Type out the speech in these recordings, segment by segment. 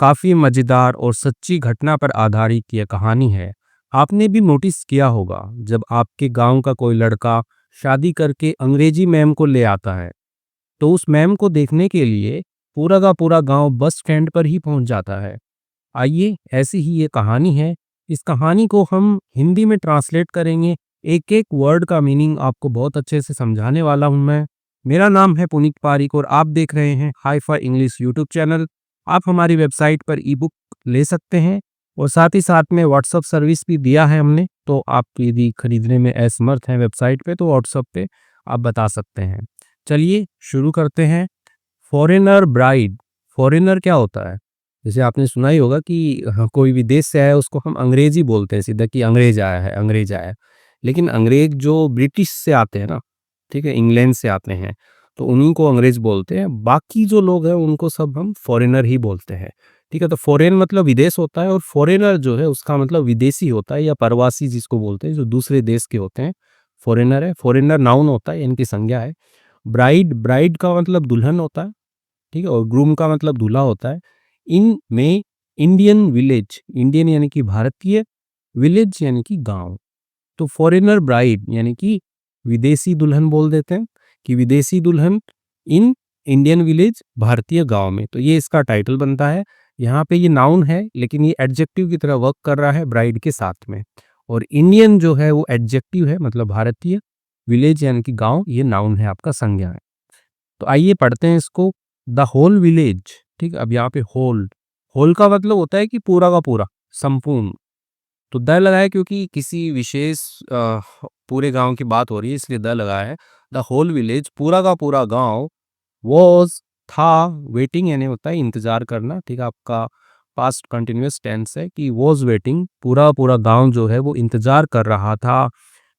काफ़ी मज़ेदार और सच्ची घटना पर आधारित ये कहानी है। आपने भी नोटिस किया होगा जब आपके गांव का कोई लड़का शादी करके अंग्रेजी मैम को ले आता है तो उस मैम को देखने के लिए पूरा का पूरा गांव बस स्टैंड पर ही पहुंच जाता है। आइए ऐसी ही ये कहानी है। इस कहानी को हम हिंदी में ट्रांसलेट करेंगे। एक एक वर्ड का मीनिंग आपको बहुत अच्छे से समझाने वाला हूं मैं। मेरा नाम है पुनीत पारिक और आप देख रहे हैं hi fi English YouTube channel. आप हमारी वेबसाइट पर ई बुक ले सकते हैं और साथ ही साथ में व्हाट्सअप सर्विस भी दिया है हमने, तो आप यदि खरीदने में असमर्थ हैं वेबसाइट पे तो व्हाट्सअप पे आप बता सकते हैं। चलिए शुरू करते हैं। Foreigner bride. फॉरेनर क्या होता है? जैसे आपने सुना ही होगा कि कोई विदेश से आया है उसको हम अंग्रेजी बोलते हैं सीधा कि अंग्रेज आया है, अंग्रेज आया है। लेकिन अंग्रेज जो ब्रिटिश से आते हैं ना, ठीक है, इंग्लैंड से आते हैं, तो उन्हीं को अंग्रेज बोलते हैं। बाकी जो लोग हैं उनको सब हम फॉरेनर ही बोलते हैं। ठीक है, तो फॉरेन मतलब विदेश होता है और फॉरेनर जो है उसका मतलब विदेशी होता है या प्रवासी जिसको बोलते हैं, जो दूसरे देश के होते हैं, फॉरेनर है। फॉरेनर नाउन होता है, इनकी संज्ञा है। ब्राइड, ब्राइड का मतलब दुल्हन होता है, ठीक है, और ग्रूम का मतलब दूल्हा होता है। इन में इंडियन विलेज, इंडियन यानी कि भारतीय, विलेज यानी कि गांव। तो फॉरेनर ब्राइड यानी कि विदेशी दुल्हन बोल देते हैं कि विदेशी दुल्हन इन इंडियन विलेज, भारतीय गांव में। तो ये इसका टाइटल बनता है। यहाँ पे ये नाउन है लेकिन ये एडजेक्टिव की तरह वर्क कर रहा है ब्राइड के साथ में। और इंडियन जो है वो एडजेक्टिव है, मतलब भारतीय। विलेज यानी कि गांव, ये नाउन है, आपका संज्ञा है। तो आइए पढ़ते हैं इसको। The whole village. ठीक है, अब यहाँ पे होल, होल का मतलब होता है कि पूरा का पूरा, संपूर्ण। तो द लगाया क्योंकि किसी विशेष पूरे गांव की बात हो रही है, इसलिए द लगाया है। द होल विलेज, पूरा का पूरा गांव, वॉज था, वेटिंग यानी होता है इंतजार करना। ठीक है, आपका पास्ट कंटिन्यूअस टेंस है कि वॉज वेटिंग, पूरा पूरा गांव जो है वो इंतजार कर रहा था।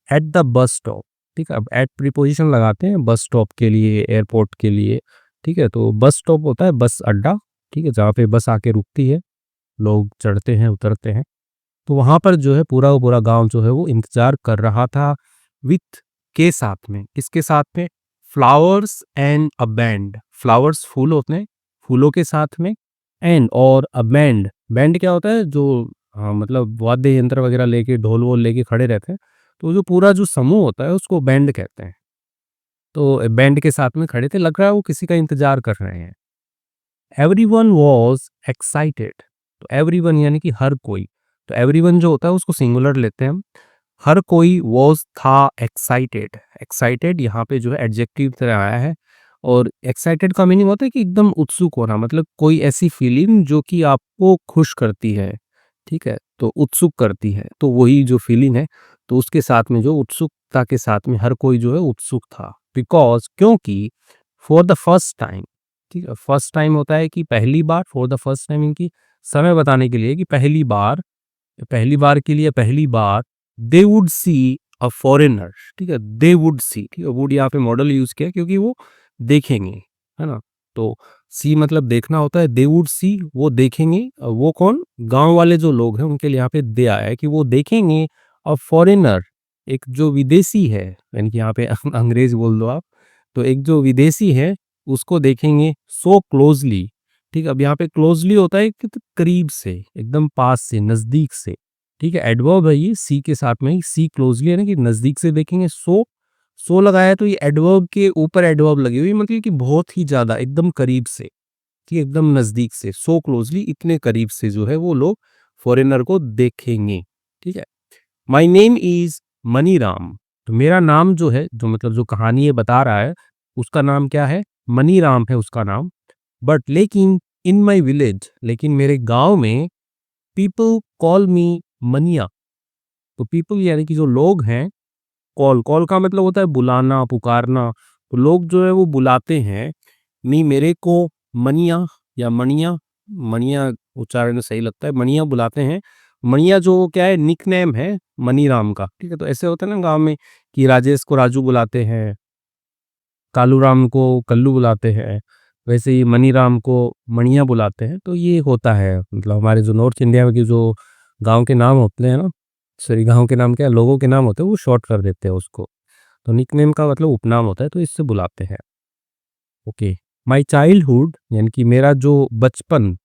At the bus stop. ठीक है, अब एट प्रीपोजिशन लगाते हैं बस स्टॉप के लिए, एयरपोर्ट के लिए। ठीक है, तो बस स्टॉप होता है बस अड्डा, ठीक है, जहाँ पे बस आके रुकती है, लोग चढ़ते हैं उतरते हैं। तो वहाँ पर जो है पूरा का पूरा गांव जो है वो इंतजार कर रहा था। विथ, के साथ में, किसके साथ में? Flowers and a band. Flowers फूल होते हैं, फूलों के साथ में। एंड और अ बैंड, बैंड क्या होता है? जो मतलब वाद्य यंत्र वगैरह लेके, ढोल वोल लेके खड़े रहते हैं। तो जो पूरा जो समूह होता है उसको बैंड कहते हैं। तो बैंड के साथ में खड़े थे, लग रहा है वो किसी का इंतजार कर रहे हैं। Everyone was excited. तो एवरीवन यानी कि हर कोई। तो एवरीवन जो होता है उसको सिंगुलर लेते हैं हम। हर कोई वॉज था एक्साइटेड। एक्साइटेड यहाँ पे जो है एडजेक्टिव तरह आया है। और एक्साइटेड का मीनिंग होता है कि एकदम उत्सुक होना, मतलब कोई ऐसी फीलिंग जो कि आपको खुश करती है। ठीक है, तो उत्सुक करती है, तो वही जो फीलिंग है, तो उसके साथ में जो उत्सुकता के साथ में हर कोई जो है उत्सुक था। बिकॉज, क्योंकि, फॉर द फर्स्ट टाइम। ठीक है, फर्स्ट टाइम होता है कि पहली बार, फॉर द फर्स्ट टाइम इनकी समय बताने के लिए कि पहली बार, पहली बार के लिए पहली बार they would see a foreigner. ठीक है, दे वुड सी, ठीक है, वुड यहाँ पे मॉडल यूज किया क्योंकि वो देखेंगे, है ना। तो सी मतलब देखना होता है, दे वुड सी, वो देखेंगे। वो कौन? गांव वाले जो लोग हैं उनके लिए यहाँ पे दे आया है कि वो देखेंगे अ फॉरेनर, एक जो विदेशी है, यानी कि यहाँ पे अंग्रेज बोल दो आप। तो एक जो विदेशी है उसको देखेंगे सो क्लोजली। ठीक है, अब यहाँ पे क्लोजली होता है कि तो करीब से, एकदम पास से, नजदीक से। ठीक है, एडवर्ब है ये, सी के साथ में ही, सी क्लोजली है ना कि नजदीक से देखेंगे। सो लगाया है तो ये एडवर्ब के ऊपर एडवर्ब लगी हुई, मतलब कि बहुत ही ज्यादा, एकदम करीब से, कि एकदम नजदीक से, सो क्लोजली, इतने करीब से जो है वो लोग फॉरेनर को देखेंगे। ठीक है, my name is money Ram. तो मेरा नाम जो है, जो मतलब जो कहानी ये बता रहा है, उसका नाम क्या है? मनी राम है उसका नाम। बट लेकिन इन माई विलेज, लेकिन मेरे गांव में, पीपल कॉल मी मनिया। तो पीपल यानी कि जो लोग हैं, कॉल, कॉल का मतलब होता है बुलाना, पुकारना। तो लोग जो है वो बुलाते हैं मी, मेरे को, मनिया या मणिया, मणिया उच्चारण सही लगता है, मणिया बुलाते हैं। मणिया जो क्या है, निकनेम है मनी राम का। ठीक है, तो ऐसे होता है ना गांव में कि राजेश को राजू बुलाते हैं, कालू राम को कल्लू बुलाते हैं, वैसे ही मनी राम को मणिया बुलाते हैं। तो ये होता है, मतलब हमारे जो नॉर्थ इंडिया में के जो गांव के नाम होते हैं ना, सॉरी गांव के नाम क्या, लोगों के नाम होते हैं, वो शॉर्ट कर देते हैं उसको। तो निकनेम का मतलब उपनाम होता है, तो इससे बुलाते हैं। ओके, माई चाइल्डहुड यानी कि मेरा जो बचपन,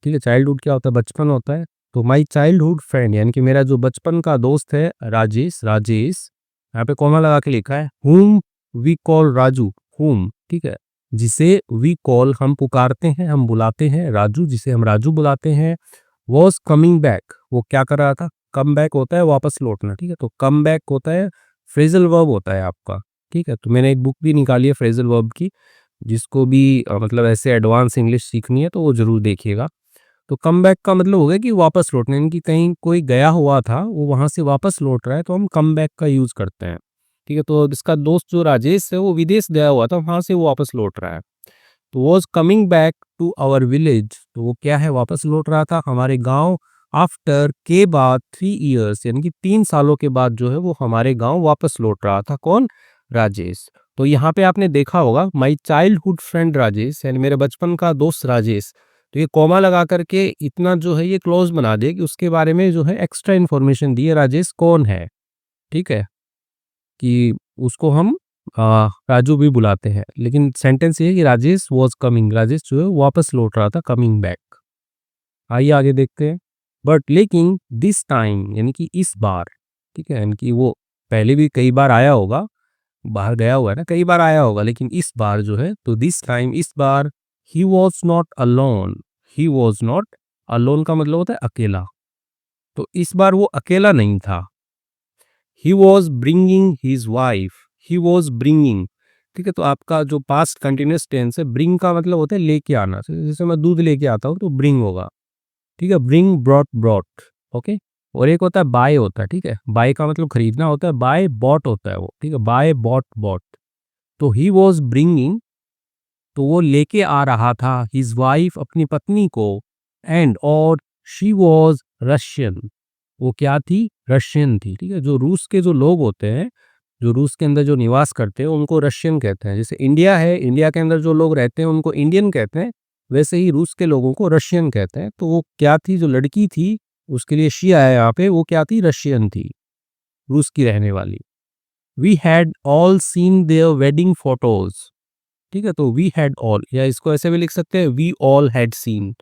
ठीक है, चाइल्डहुड क्या होता है, बचपन होता है। तो माई चाइल्डहुड फ्रेंड यानी कि मेरा जो बचपन का दोस्त है राजेश, यहाँ पे कॉमा लगा के लिखा है, हुम वी कॉल राजू, हुम, ठीक है, जिसे वी कॉल हम पुकारते हैं, हम बुलाते हैं, राजू जिसे हम राजू बुलाते हैं, वॉज कमिंग बैक, वो क्या कर रहा था, कम बैक होता है वापस लौटना, ठीक है, तो कम बैक होता है फ्रेजल वर्ब होता है आपका, ठीक है। तो मैंने एक बुक भी निकाली है फ्रेजल वर्ब की, जिसको भी मतलब ऐसे एडवांस इंग्लिश सीखनी है तो वो जरूर देखिएगा। तो कम बैक का मतलब हो गया कि वापस लौटना, यानी कि कहीं कोई गया हुआ था वो वहां से वापस लौट रहा है तो हम कम बैक का यूज करते हैं, ठीक है। तो इसका दोस्त जो राजेश है वो विदेश गया हुआ था, वहां से वो वापस लौट रहा है, तो was coming back to our village, तो वो क्या है, वापस लौट रहा था हमारे गांव, आफ्टर के बाद 3 इयर्स यानी कि 3 सालों के बाद जो है वो हमारे गांव वापस लौट रहा था, कौन, राजेश। तो यहाँ पे आपने देखा होगा माई चाइल्डहुड फ्रेंड राजेश, यानी मेरे बचपन का दोस्त राजेश, तो ये कॉमा लगा करके इतना जो है ये क्लोज बना दिया कि उसके बारे में जो है एक्स्ट्रा इन्फॉर्मेशन दी है, राजेश कौन है, ठीक है, कि उसको हम राजू भी बुलाते हैं, लेकिन सेंटेंस ये है कि राजेश वॉज कमिंग, राजेश जो है वापस लौट रहा था, कमिंग बैक। आइए आगे देखते हैं, बट लेकिन दिस टाइम यानी कि इस बार, ठीक है, यानी कि वो पहले भी कई बार आया होगा, बाहर गया हुआ है ना, कई बार आया होगा, लेकिन इस बार जो है, तो दिस टाइम इस बार, he was not alone, he was not alone का मतलब होता है अकेला, तो इस बार वो अकेला नहीं था, he was bringing his wife, he was bringing, ठीक है, तो आपका जो पास्ट कंटिन्यूस टेंस है, ब्रिंग का मतलब होता है लेके आना, जैसे मैं दूध लेके आता हूँ तो ब्रिंग होगा, ठीक है, ब्रिंग ब्रॉट ब्रॉट, ओके। और एक होता है बाय होता है, ठीक है, बाय का मतलब खरीदना होता है, बाय बॉट होता है वो, ठीक है, बाय बॉट बॉट, तो ही वॉज ब्रिंगिंग, तो वो लेके आ रहा था, हिज वाइफ अपनी पत्नी को, एंड और शी वॉज रशियन, वो क्या थी, रशियन थी, ठीक है, जो रूस के जो लोग होते हैं, जो रूस के अंदर जो निवास करते हैं उनको रशियन कहते हैं, जैसे इंडिया है, इंडिया के अंदर जो लोग रहते हैं उनको इंडियन कहते हैं, वैसे ही रूस के लोगों को रशियन कहते हैं। तो वो क्या थी, जो लड़की थी, उसके लिए शी आया यहाँ पे, वो क्या थी, रशियन थी, रूस की रहने वाली। We had all seen their wedding photos, ठीक है, तो वी हैड ऑल, या इसको ऐसे भी लिख सकते हैं, वी ऑल हैड सीन,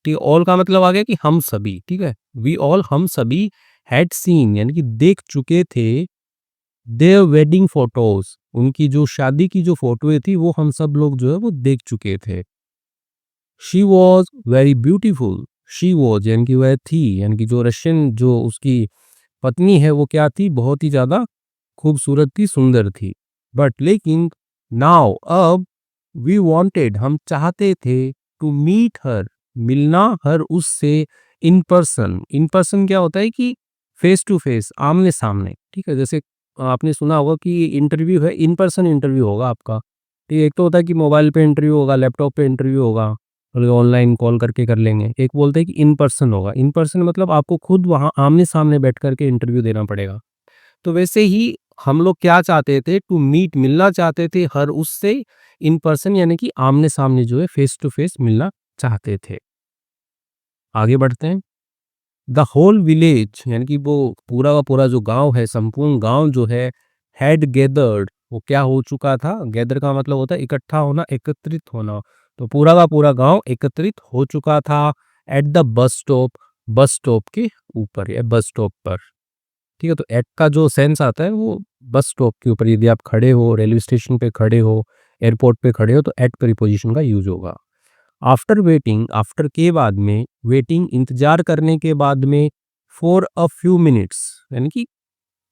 ठीक है, ऑल का मतलब आ गया कि हम सभी, ठीक है, वी ऑल हम सभी, हैड सीन यानी कि देख चुके थे, देयर वेडिंग फोटोज उनकी जो शादी की जो फोटोएं थी वो हम सब लोग जो है वो देख चुके थे। She was very beautiful, she was यानी कि वह थी, यानी कि जो रशियन जो उसकी पत्नी है वो क्या थी, बहुत ही ज्यादा खूबसूरत थी, सुंदर थी। बट लेकिन नाउ अब, वी वांटेड हम चाहते थे, टू मीट हर मिलना, हर उससे, इन पर्सन क्या होता है कि फेस टू फेस, आमने सामने, ठीक है, जैसे आपने सुना होगा कि इंटरव्यू है, इन पर्सन इंटरव्यू होगा आपका, ठीक है, एक तो होता है कि मोबाइल पे इंटरव्यू होगा, लैपटॉप पे इंटरव्यू होगा, ऑनलाइन कॉल करके कर लेंगे, एक बोलते हैं कि इन पर्सन होगा, इन पर्सन मतलब आपको खुद वहाँ आमने सामने बैठ करके इंटरव्यू देना पड़ेगा। तो वैसे ही हम लोग क्या चाहते थे, टू मीट मिलना चाहते थे, हर उससे, इन पर्सन यानी कि आमने सामने जो है फेस टू फेस मिलना चाहते थे। आगे बढ़ते हैं, द होल विलेज यानी कि वो पूरा का पूरा जो गांव है, संपूर्ण गांव जो है, हैड गेदर्ड वो क्या हो चुका था, गैदर का मतलब होता है इकट्ठा होना, एकत्रित होना, तो पूरा का पूरा गांव एकत्रित हो चुका था, एट द बस स्टॉप के ऊपर या बस स्टॉप पर, ठीक है, तो एट का जो सेंस आता है वो बस स्टॉप के ऊपर, यदि आप खड़े हो, रेलवे स्टेशन पे खड़े हो, एयरपोर्ट पे खड़े हो, तो एट प्रीपोजिशन का यूज होगा। आफ्टर वेटिंग, आफ्टर के बाद में, वेटिंग इंतजार करने के बाद में, फॉर अ फ्यू मिनट्स यानी कि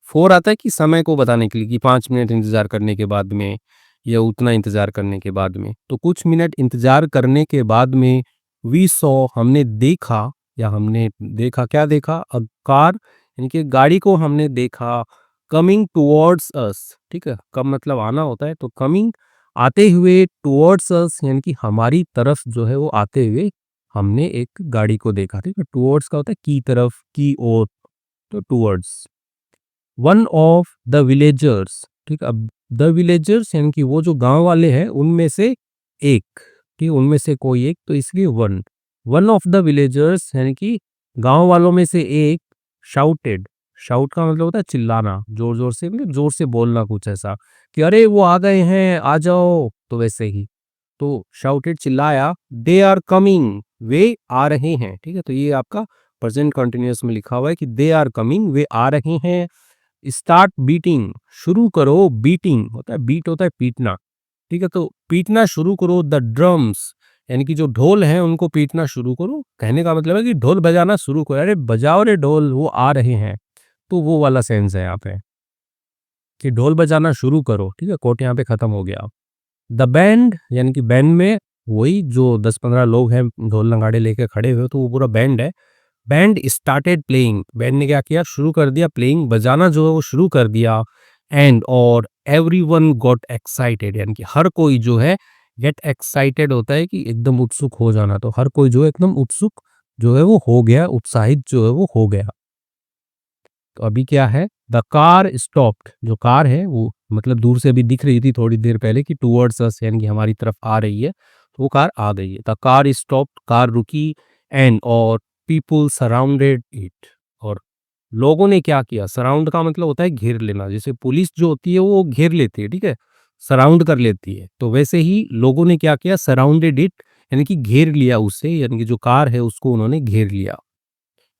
फॉर आता है कि समय को बताने के लिए, कि 5 मिनट इंतजार करने के बाद में, या उतना इंतजार करने के बाद में, तो कुछ मिनट इंतजार करने के बाद में, वी सॉ हमने देखा, या हमने देखा, क्या देखा, अ कार यानी कि गाड़ी को हमने देखा, कमिंग टुवर्ड्स अस, ठीक है, कम मतलब आना होता है, तो कमिंग आते हुए, टुवर्ड्स अस यानी कि हमारी तरफ जो है वो आते हुए, हमने एक गाड़ी को देखा, ठीक है, टुवर्ड्स का होता है की तरफ, की ओर, तो towards. One of the villagers, ठीक है, अब द विलेजर्स यानी कि वो जो गांव वाले हैं उनमें से एक, ठीक है, उनमें से कोई एक, तो इसलिए one, one of the villagers यानी कि गांव वालों में से एक, शाउटेड, शाउट का मतलब होता है चिल्लाना, जोर जोर से, मतलब जोर से बोलना, कुछ ऐसा कि अरे वो आ गए हैं, आ जाओ, तो वैसे ही, तो शाउटेड चिल्लाया, दे आर कमिंग, वे आ रहे हैं, ठीक है। तो ये आपका प्रेजेंट कंटिन्यूअस में लिखा हुआ है कि दे आर कमिंग, वे आ रहे हैं। स्टार्ट बीटिंग, शुरू करो। बीटिंग होता है, बीट होता है पीटना, ठीक है। तो पीटना शुरू करो द ड्रम्स, यानी कि जो ढोल हैं उनको पीटना शुरू करो। कहने का मतलब है कि ढोल बजाना शुरू करो, अरे बजाओ रे ढोल, वो आ रहे हैं। तो वो वाला सेंस है यहाँ पे कि ढोल बजाना शुरू करो, ठीक है। कोट यहाँ पे खत्म हो गया। द बैंड, यानी कि बैंड में वही जो 10-15 लोग हैं ढोल नगाड़े लेके खड़े हुए, तो वो पूरा बैंड है। बैंड स्टार्टेड प्लेइंग, बैंड ने क्या किया, शुरू कर दिया प्लेइंग, बजाना जो है वो शुरू कर दिया। एंड और एवरीवन गॉट एक्साइटेड, यानी कि हर कोई जो है गेट एक्साइटेड होता है कि एकदम उत्सुक हो जाना, तो हर कोई जो है एकदम उत्सुक जो है वो हो गया, उत्साहित जो है वो हो गया। तो अभी क्या है, द कार स्टॉप्ड, जो कार है वो मतलब दूर से अभी दिख रही थी थोड़ी देर पहले कि टूवर्ड्स अस, यानी कि हमारी तरफ आ रही है, तो वो कार आ गई है। द कार स्टॉप्ड, कार रुकी। एंड और पीपुल सराउंडेड इट, और लोगों ने क्या किया, सराउंड का मतलब होता है घेर लेना, जैसे पुलिस जो होती है वो घेर लेती है, ठीक है, सराउंड कर लेती है, तो वैसे ही लोगों ने क्या किया, सराउंडेड इट, यानी कि घेर लिया उससे, यानी कि जो कार है उसको उन्होंने घेर लिया,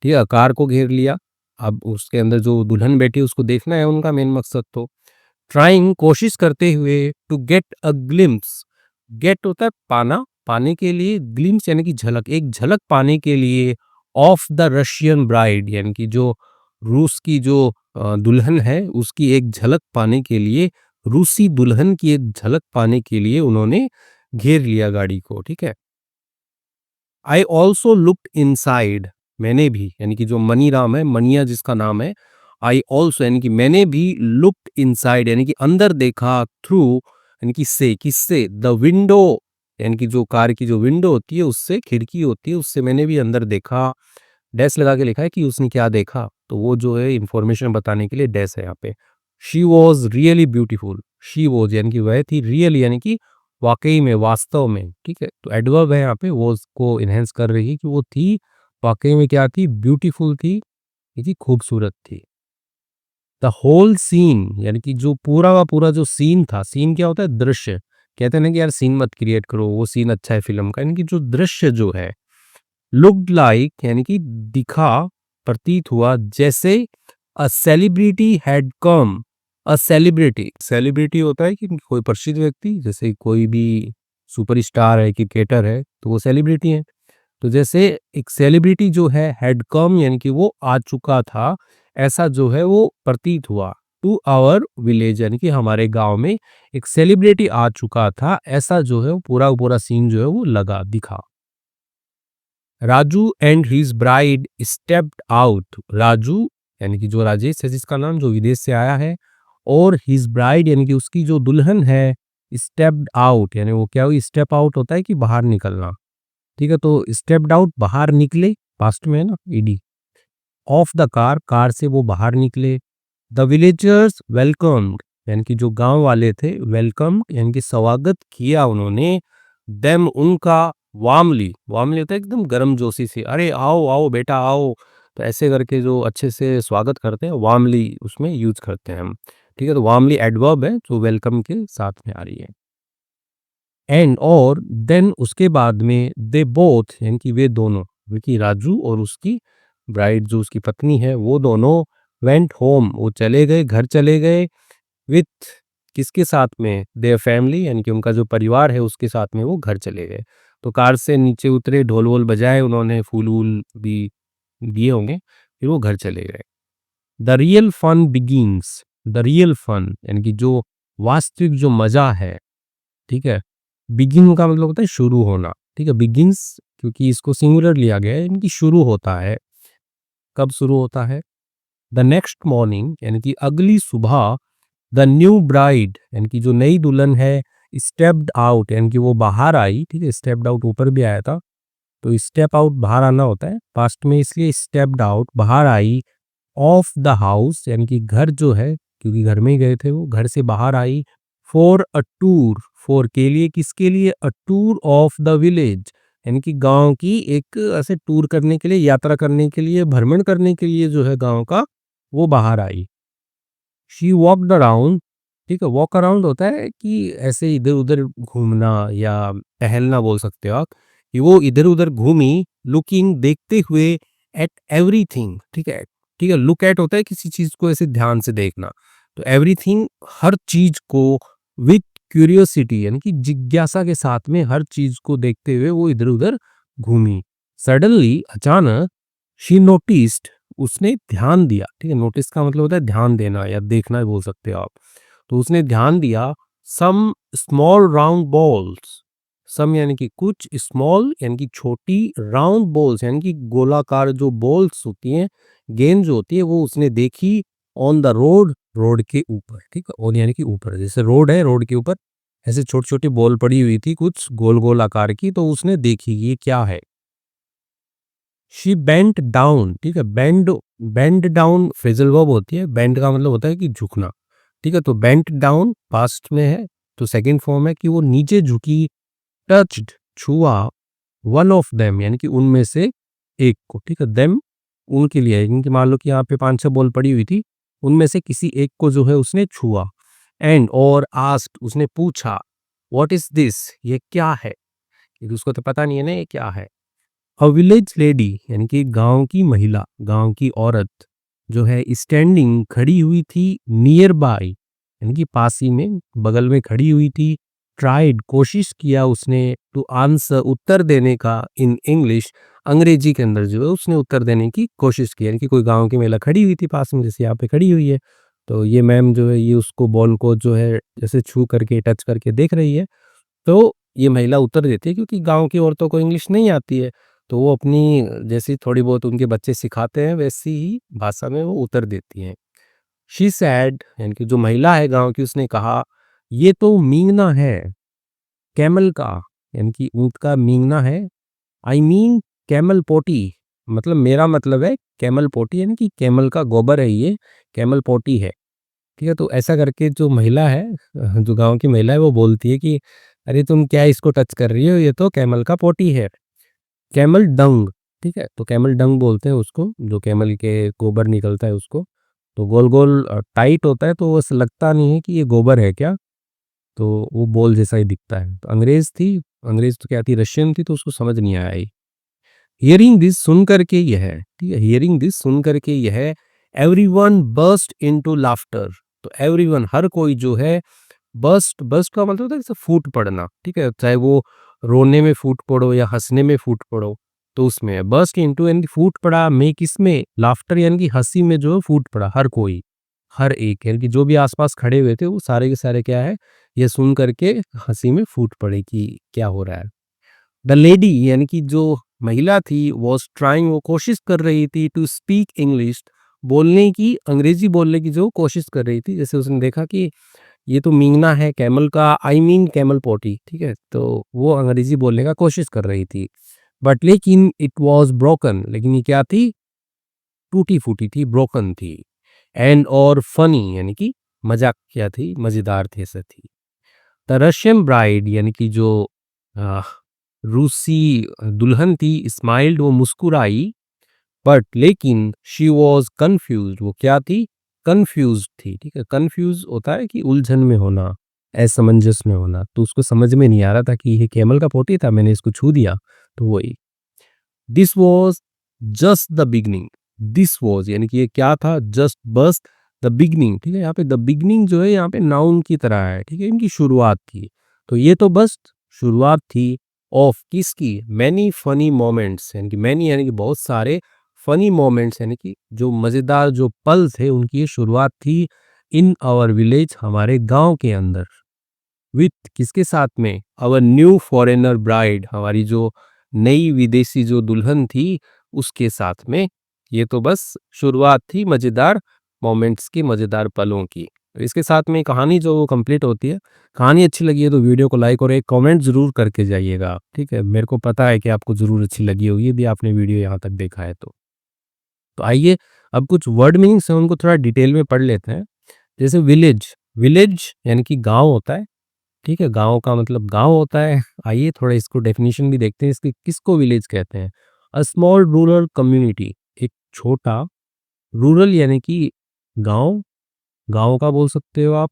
ठीक है, कार को घेर लिया। अब उसके अंदर जो दुल्हन बैठी है उसको देखना है उनका मेन मकसद। तो ट्राइंग, कोशिश करते हुए, to get a glimpse, get होता है पाना, पाने के लिए, ग्लिम्स यानी कि झलक, एक झलक पाने के लिए, ऑफ द रशियन ब्राइड, यानी कि जो रूस की जो दुल्हन है उसकी एक झलक पाने के लिए, रूसी दुल्हन की एक झलक पाने के लिए उन्होंने घेर लिया गाड़ी को, ठीक है। आई ऑल्सो लुक्ड इनसाइड, मैंने भी, यानी कि जो मनी राम है, मनिया जिसका नाम है, आई ऑल्सो यानी कि मैंने भी, लुक्ड इनसाइड यानी कि अंदर देखा, थ्रू यानी कि से, किससे, द विंडो, यानी कि जो कार की जो विंडो होती है उससे, खिड़की होती है उससे मैंने भी अंदर देखा। डैश लगा के लिखा है कि उसने क्या देखा, तो वो जो है इंफॉर्मेशन बताने के लिए डैश है यहाँ पे। She was really beautiful, she was यानी कि वह थी, रियल यानी कि वाकई में, वास्तव में, ठीक है। तो एडवर्ब है यहाँ पे, वो उसको इनहेंस कर रही है कि वो थी, वाकई में क्या थी, ब्यूटीफुल थी, ये थी, खूबसूरत थी। द होल सीन, यानी कि जो पूरा का पूरा जो सीन था, सीन क्या होता है, दृश्य, कहते हैं ना कि यार सीन मत क्रिएट करो, वो सीन अच्छा है फिल्म का, यानी कि जो दृश्य जो है, लुक्ड लाइक यानी कि दिखा, प्रतीत हुआ, जैसे a celebrity had come, a celebrity, celebrity होता है कि कोई प्रसिद्ध व्यक्ति, जैसे कोई भी सुपरस्टार है, क्रिकेटर है, तो वो सेलिब्रिटी है। तो जैसे एक सेलिब्रिटी जो है हैड कम, यानी कि वो आ चुका था, ऐसा जो है वो प्रतीत हुआ, टू आवर विलेज, यानी कि हमारे गांव में एक सेलिब्रिटी आ चुका था, ऐसा जो है वो पूरा पूरा सीन जो है वो लगा, दिखा। Raju and his bride stepped out, Raju यानी कि जो राजेश है जिसका नाम, जो विदेश से आया है, और हिज ब्राइड यानी कि उसकी जो दुल्हन है, स्टेप्ड आउट, यानी वो क्या हुई, स्टेप आउट होता है कि बाहर निकलना, ठीक है। तो स्टेप्ड आउट, बाहर निकले, पास्ट में है ना, ED, of the car, car से वो बाहर निकले। द विलेजर्स वेलकम्ड, यानी कि जो गांव वाले थे, वेलकम यानी कि स्वागत किया उन्होंने, देम उनका, वार्मली, वार्मली होता है एकदम गर्मजोशी से, अरे आओ आओ बेटा आओ, तो ऐसे करके जो अच्छे से स्वागत करते हैं, वार्मली उसमें यूज करते हैं हम, ठीक है। तो वार्मली एडवर्ब है जो वेलकम के साथ में आ रही है। एंड और देन उसके बाद में, दे बोथ यानी कि वे दोनों, कि राजू और उसकी ब्राइड जो उसकी पत्नी है, वो दोनों वेंट होम, वो चले गए, घर चले गए, विथ, किसके साथ में, देयर फैमिली, यानी कि उनका जो परिवार है उसके साथ में वो घर चले गए। तो कार से नीचे उतरे, ढोल वोल बजाए उन्होंने, फूल वूल भी दिए होंगे, फिर वो घर चले गए। The real fun begins, the real fun यानी कि जो वास्तविक जो मजा है, ठीक है। बिगिन का मतलब होता है शुरू होना, ठीक है। बिगिंस क्योंकि इसको सिंगुलर लिया गया है, इनकी शुरू होता है, कब शुरू होता है, द नेक्स्ट मॉर्निंग यानी कि अगली सुबह, द न्यू ब्राइड यानी कि जो नई दुल्हन है, स्टेप्ड आउट यानी कि वो बाहर आई, ठीक है। स्टेप्ड आउट ऊपर भी आया था, तो स्टेप आउट बाहर आना होता है पास्ट में, इसलिए स्टेप्ड आउट, बाहर आई, ऑफ द हाउस यानी कि घर जो है, क्योंकि घर में ही गए थे वो, घर से बाहर आई, फॉर अ टूर, फॉर के लिए, किसके लिए, a tour of the village यानी कि गांव की एक ऐसे टूर करने के लिए, यात्रा करने के लिए, भ्रमण करने के लिए जो है गांव का, वो बाहर आई। शी वॉकड अराउंड, ठीक है। वॉक अराउंड होता है कि ऐसे इधर उधर घूमना या टहलना बोल सकते हो आप, कि वो इधर-उधर घूमी, लुकिंग देखते हुए एट एवरीथिंग, ठीक है? ठीक है, लुक एट होता है किसी चीज़ को ऐसे ध्यान से देखना। तो एवरीथिंग हर चीज़ को विथ क्यूरियोसिटी यानी कि जिज्ञासा के साथ में हर चीज़ को देखते हुए वो इधर-उधर घूमी। सडनली अचानक शी नोटिस्ड उसने ध्यान दिया, ठीक है? नोटिस का मतलब होता है ध्यान देना या देखना बोल सकते हो आप। तो उसने ध्यान दिया सम स्मॉल राउंड बॉल्स, सम यानी कि कुछ, स्मॉल यानी कि छोटी, राउंड बॉल्स यानी कि गोलाकार जो बॉल्स होती हैं, गेंद जो होती है वो उसने देखी ऑन द रोड, रोड के ऊपर, ठीक है? ऑन यानी कि ऊपर, जैसे रोड है, रोड के ऊपर ऐसे छोटी-छोटी बॉल पड़ी हुई थी कुछ गोल-गोल आकार की, तो उसने देखी ये क्या है? शी बेंट डाउन, ठीक है? Bend bend down phrasal verb होती है। बेंड का मतलब होता है कि झुकना, ठीक है? तो बेंट डाउन पास्ट में है, तो सेकंड फॉर्म है कि वो नीचे झुकी, टच्ड छुआ, वन ऑफ देम यानी कि उनमें से एक को, ठीक है? देम उनके लिए है, क्योंकि मान लो कि यहाँ पे 5-6 बॉल पड़ी हुई थी, उनमें से किसी एक को जो है उसने छुआ। एंड और आस्क्ड उसने पूछा, व्हाट इज दिस? ये क्या है? क्योंकि उसको तो पता नहीं है ना ये क्या है। अ विलेज लेडी यानी कि गांव की महिला, गांव की औरत जो है स्टैंडिंग खड़ी हुई थी, नियर बाय यानी कि पास ही में, बगल में खड़ी हुई थी। ट्राइड कोशिश किया उसने, टू आंसर उत्तर देने का, इन इंग्लिश अंग्रेजी के अंदर जो है उसने उत्तर देने की कोशिश की, यानी कि कोई गांव की महिला खड़ी हुई थी पास में, जैसे यहाँ पे खड़ी हुई है। तो ये मैम जो है ये उसको बॉल को जो है जैसे छू करके टच करके देख रही है। तो ये महिला उत्तर देती है, क्योंकि गाँव की औरतों को इंग्लिश नहीं आती है, तो वो अपनी जैसी थोड़ी बहुत उनके बच्चे सिखाते हैं वैसी ही भाषा में वो उत्तर देती हैं। शी सैड यानी कि जो महिला है गाँव की, उसने कहा, ये तो मींगना है, कैमल का यानी कि ऊँट का मींगना है। आई मीन कैमल पोटी, मतलब मेरा मतलब है कैमल पोटी यानी कि कैमल का गोबर है ये, कैमल पोटी है। ठीक है, तो ऐसा करके जो महिला है जो गाँव की महिला है वो बोलती है कि अरे तुम क्या इसको टच कर रही हो, ये तो कैमल का पोटी है। कैमल डंग, ठीक है, तो कैमल डंग बोलते हैं उसको, जो कैमल के गोबर निकलता है उसको। तो गोल-गोल टाइट होता है, तो ऐसा लगता नहीं है कि ये गोबर है क्या, तो वो बॉल जैसा ही दिखता है। तो अंग्रेज़ थी, अंग्रेज़ तो क्या थी, रशियन थी, तो उसको समझ नहीं आया ये। हियरिंग दिस सुन करके यह, ठीक है, हियरिंग दिस सुन करके यह, एवरीवन बर्स्ट इनटू लाफ्टर। तो एवरीवन हर कोई जो है, बर्स्ट बर्स्ट का मतलब होता है जैसे फूट पड़ना, ठीक है, चाहे वो रोने में फूट पड़ो या हंसने में फूट पड़ो, तो उसमें है बर्स्ट इनटू यानी कि फूट पड़ा, में किसमें, लाफ्टर यानी कि हंसी में जो है फूट पड़ा हर कोई, हर एक यानी कि जो भी आसपास खड़े हुए थे वो सारे के सारे क्या है, ये सुन करके हंसी में फूट पड़े कि क्या हो रहा है। द लेडी यानी कि जो महिला थी, वॉज ट्राइंग वो कोशिश कर रही थी, टू स्पीक इंग्लिश बोलने की, अंग्रेजी बोलने की जो कोशिश कर रही थी। जैसे उसने देखा कि ये तो मींगना है कैमल का, आई मीन कैमल पोटी, ठीक है, तो वो अंग्रेजी बोलने का कोशिश कर रही थी। बट लेकिन इट वॉज ब्रोकन, लेकिन ये क्या थी, टूटी फूटी थी, ब्रोकन थी। एंड और फनी यानी कि मजाक क्या थी, मजेदार थी, ऐसा थी। द रशियन ब्राइड यानी कि जो अ, रूसी दुल्हन थी, स्माइल्ड वो मुस्कुराई, बट लेकिन शी वॉज कन्फ्यूज्ड वो क्या थी, कन्फ्यूज्ड थी, ठीक है, कन्फ्यूज होता है कि उलझन में होना, असमंजस में होना, तो उसको समझ में नहीं आ रहा था कि ये कैमल का पोटी था, मैंने इसको छू दिया, तो वही। This was just the beginning, this was यानी कि ये क्या था, जस्ट बस द बिगनिंग, ठीक है, यहाँ पे द बिगनिंग जो है यहाँ पे नाउन की तरह है, ठीक है, इनकी शुरुआत थी। तो ये तो बस शुरुआत थी, ऑफ किसकी, मैनी फनी मोमेंट्स यानी कि मैनी यानी कि बहुत सारे, फनी मोमेंट्स यानी कि जो मज़ेदार जो पल थे उनकी ये शुरुआत थी, इन आवर विलेज हमारे गांव के अंदर। विथ किसके साथ में, अवर न्यू फॉरेनर ब्राइड हमारी जो नई विदेशी जो दुल्हन थी उसके साथ में। ये तो बस शुरुआत थी मज़ेदार मोमेंट्स की, मज़ेदार पलों की। तो इसके साथ में कहानी जो वो कंप्लीट होती है। कहानी अच्छी लगी है तो वीडियो को लाइक और एक कमेंट ज़रूर करके जाइएगा आप, ठीक है, मेरे को पता है कि आपको ज़रूर अच्छी लगी होगी यदि आपने वीडियो यहाँ तक देखा है तो। तो आइए अब कुछ वर्ड मीनिंग्स हैं उनको थोड़ा डिटेल में पढ़ लेते हैं। जैसे विलेज, विलेज यानी कि गाँव होता है, ठीक है, गाँव का मतलब गाँव होता है। आइए थोड़ा इसको डेफिनेशन भी देखते हैं इसकी, किसको विलेज कहते हैं। अ स्मॉल रूरल कम्युनिटी, एक छोटा, रूरल यानी कि गाँव, गाँव का बोल सकते हो आप।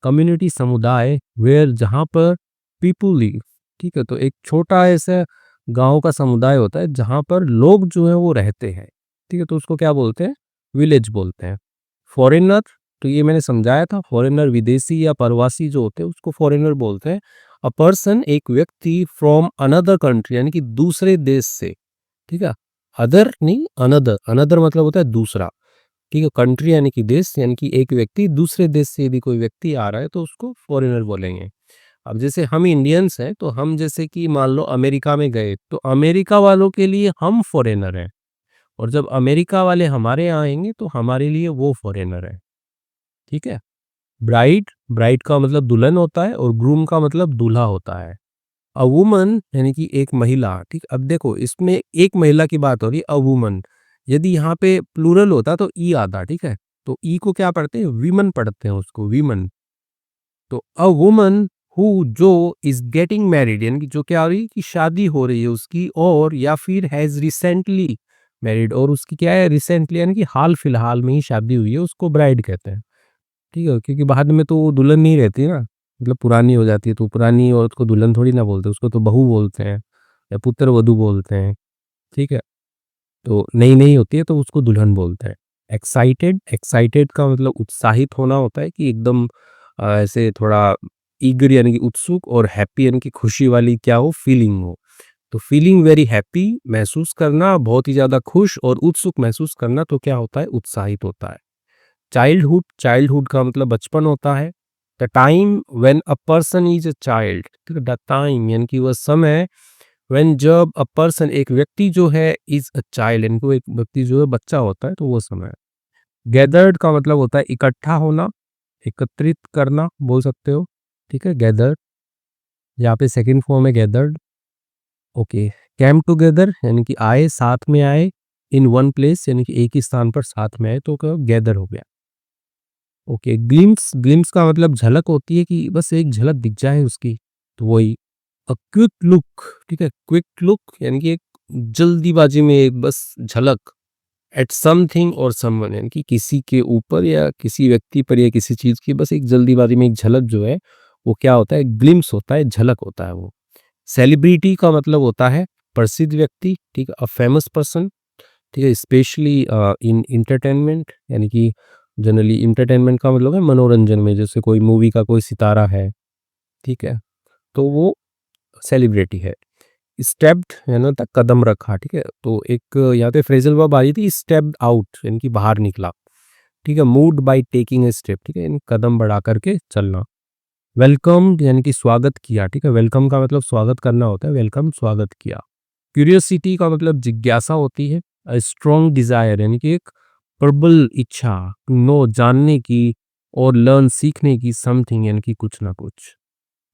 कम्युनिटी समुदाय, वेयर जहाँ पर पीपल लिव, ठीक है, तो एक छोटा ऐसा गाँव का समुदाय होता है जहाँ पर लोग जो है वो रहते हैं, ठीक है? तो उसको क्या बोलते हैं? विलेज बोलते हैं। फॉरेनर, तो ये मैंने समझाया था, फॉरेनर विदेशी या प्रवासी जो होते हैं उसको फॉरेनर बोलते हैं। अ पर्सन एक व्यक्ति फ्रॉम अनदर कंट्री यानी कि दूसरे देश से, ठीक है? अदर नहीं, अनदर, अनदर मतलब होता है दूसरा, ठीक है? कंट्री यानी कि देश, यानी कि एक व्यक्ति दूसरे देश से यदि कोई व्यक्ति आ रहा है तो उसको फॉरेनर बोलेंगे। अब जैसे हम इंडियंस हैं तो हम जैसे कि मान लो अमेरिका में गए तो अमेरिका वालों के लिए हम फॉरेनर हैं, और जब अमेरिका वाले हमारे यहाँ आएंगे तो हमारे लिए वो फॉरेनर है, ठीक है? ब्राइड, ब्राइड का मतलब दुल्हन होता है और ग्रूम का मतलब दूल्हा होता है। अ वुमन यानी कि एक महिला, ठीक। अब देखो इसमें एक महिला की बात हो रही है, अ वुमन। यदि यहाँ पे प्लूरल होता तो ई आता, ठीक है? तो ई को क्या पढ़ते हैं? वीमन पढ़ते हैं उसको, वीमन। तो अ वुमन हु जो इज गेटिंग मैरिड यानी कि जो क्या हो रही है कि शादी हो रही है उसकी, और या फिर हैज रिसेंटली मैरिड, और उसकी क्या है रिसेंटली यानी कि हाल फिलहाल में ही शादी हुई है, उसको ब्राइड कहते हैं, ठीक है? क्योंकि बाद में तो वो दुल्हन नहीं रहती ना, मतलब पुरानी हो जाती है, तो पुरानी औरत को दुल्हन थोड़ी ना बोलते, उसको तो बहू बोलते हैं या पुत्र वधू बोलते हैं, ठीक है? तो नई नई होती है तो उसको दुल्हन बोलते हैं। एक्साइटेड, एक्साइटेड का मतलब उत्साहित होना होता है कि एकदम ऐसे थोड़ा ईगर यानी कि उत्सुक, और हैप्पी यानी कि खुशी वाली क्या हो, फीलिंग हो। तो फीलिंग वेरी हैप्पी, महसूस करना बहुत ही ज़्यादा खुश, और उत्सुक महसूस करना तो क्या होता है? उत्साहित होता है। चाइल्डहुड, चाइल्डहुड का मतलब बचपन होता है। The time when a person is a child, ठीक है? द टाइम यानी कि वह समय, व्हेन जब अ पर्सन एक व्यक्ति जो है इज अ चाइल्ड यानी कि वो एक व्यक्ति जो है बच्चा होता है, तो वो समय है। गैदर्ड का मतलब होता है इकट्ठा होना, एकत्रित करना बोल सकते हो, ठीक है? गैदर, यहाँ पे सेकंड फॉर्म है गैदर्ड। ओके, कैम टुगेदर यानी कि आए, साथ में आए, इन वन प्लेस यानी कि एक ही स्थान पर साथ में आए, तो गैदर हो गया। ओके, ग्लिम्स, ग्लिम्स का मतलब झलक होती है कि बस एक झलक दिख जाए उसकी, तो वही। अ क्विक लुक, ठीक है? क्विक लुक यानी कि एक जल्दीबाजी में एक बस झलक, एट समथिंग और समवन यानी कि किसी के ऊपर या किसी व्यक्ति पर या किसी चीज की बस एक जल्दीबाजी में एक झलक जो है, वो क्या होता है? ग्लिम्स होता है, झलक होता है वो। सेलिब्रिटी का मतलब होता है प्रसिद्ध व्यक्ति, ठीक है? अ फेमस पर्सन, ठीक है? स्पेशली इन एंटरटेनमेंट यानी कि जनरली एंटरटेनमेंट का मतलब है मनोरंजन में, जैसे कोई मूवी का कोई सितारा है, ठीक है? तो वो सेलिब्रिटी है। स्टेप्ड यानी होता है कदम रखा, ठीक है? तो एक यहाँ पे फ्रेजल वर्ब आ रही थी, स्टेप्ड आउट यानी कि बाहर निकला, ठीक है? Moved by taking a step, ठीक है? यानी कदम बढ़ा करके चलना। वेलकम यानी कि स्वागत किया, ठीक है? वेलकम का मतलब स्वागत करना होता है, वेलकम स्वागत किया। क्यूरियोसिटी का मतलब जिज्ञासा होती है। अ स्ट्रॉन्ग डिजायर यानी कि एक प्रबल इच्छा, टू नो जानने की, और लर्न सीखने की, समथिंग यानी कि कुछ ना कुछ।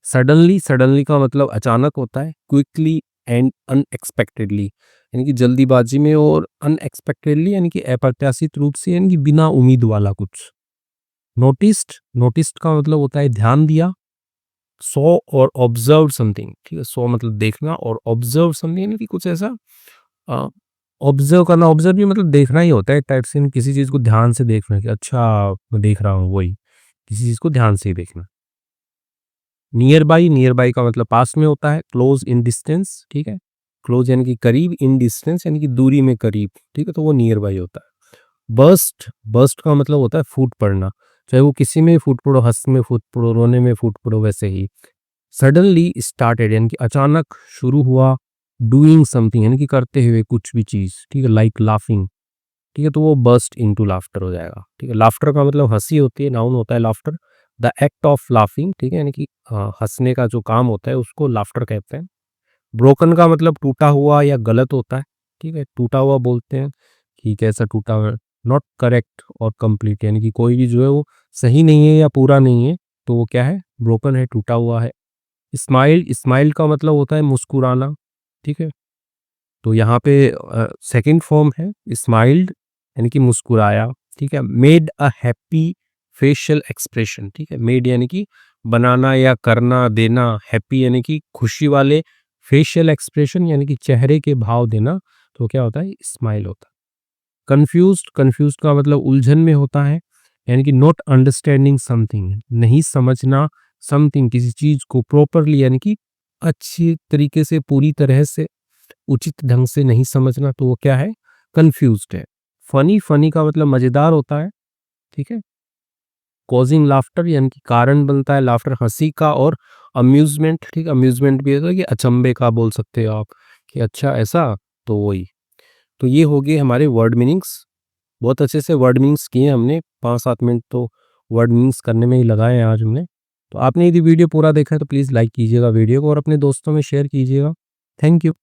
सडनली, सडनली का मतलब अचानक होता है। क्विकली एंड अनएक्सपेक्टेडली यानी कि जल्दीबाजी में, और अनएक्सपेक्टेडली यानी कि अप्रत्याशित रूप से यानी कि बिना उम्मीद वाला कुछ। नोटिस्ड, नोटिस्ड का मतलब होता है ध्यान दिया। सॉ और ऑब्जर्व समथिंग, ठीक है? सॉ मतलब देखना, और ऑब्जर्व समथिंग यानी कि कुछ ऐसा ऑब्जर्व करना। ऑब्जर्व भी मतलब देखना ही होता है एक टाइप से, किसी चीज को ध्यान से देखना कि अच्छा मैं देख रहा हूँ, वही किसी चीज को ध्यान से ही देखना। नियर बाई, नियर बाई का मतलब पास में होता है। क्लोज इन डिस्टेंस, ठीक है? क्लोज यानी कि करीब, इन डिस्टेंस यानी कि दूरी में करीब, ठीक है? तो वो नियर बाई होता है। बर्स्ट, बर्स्ट का मतलब होता है फूट पड़ना, चाहे वो किसी में फूट पड़ो, हंस में फूट पड़ो, रोने में फूट पड़ो, वैसे ही। सडनली स्टार्टेड यानी कि अचानक शुरू हुआ। डूइंग समथिंग यानी कि करते हुए कुछ भी चीज, ठीक है? लाइक लाफिंग, ठीक है? तो वो बर्स्ट इनटू लाफ्टर हो जाएगा, ठीक है? लाफ्टर का मतलब हंसी होती है, नाउन होता है laughter. The act of laughing, ठीक है? यानी कि हंसने का जो काम होता है उसको लाफ्टर कहते हैं। ब्रोकन का मतलब टूटा हुआ या गलत होता है, ठीक है? टूटा हुआ बोलते हैं कि कैसा टूटा हुआ, नॉट करेक्ट और कंप्लीट यानी कि कोई भी जो है वो सही नहीं है या पूरा नहीं है, तो वो क्या है? ब्रोकन है, टूटा हुआ है। स्माइल, स्माइल का मतलब होता है मुस्कुराना, ठीक है? तो यहाँ पे सेकंड फॉर्म है स्माइल्ड यानी कि मुस्कुराया, ठीक है? Made a happy facial expression, ठीक है? मेड यानी कि बनाना या करना, देना। हैप्पी यानी कि खुशी वाले। फेशियल एक्सप्रेशन यानी कि चेहरे के भाव देना, तो क्या होता है? स्माइल होता है। कंफ्यूज्ड, कंफ्यूज्ड का मतलब उलझन में होता है, यानी कि नॉट अंडरस्टैंडिंग समथिंग, नहीं समझना समथिंग किसी चीज को प्रॉपरली यानी कि अच्छी तरीके से, पूरी तरह से। उचित ढंग से नहीं समझना, तो वो क्या है, कंफ्यूज्ड है। फनी, फनी का मतलब मजेदार होता है, ठीक है। कॉजिंग लाफ्टर यानी कि कारण बनता है लाफ्टर हंसी का, और अम्यूजमेंट, ठीक, अम्यूजमेंट भी होता है कि अचंभे का बोल सकते हो आप कि अच्छा ऐसा, तो वही। तो ये हो गए हमारे वर्ड मीनिंग्स। बहुत अच्छे से वर्ड मीनिंग्स किए हमने, 5-7 मिनट तो वर्ड मीनिंग्स करने में ही लगाए हैं आज हमने। तो आपने यदि वीडियो पूरा देखा है तो प्लीज़ लाइक कीजिएगा वीडियो को और अपने दोस्तों में शेयर कीजिएगा। Thank you.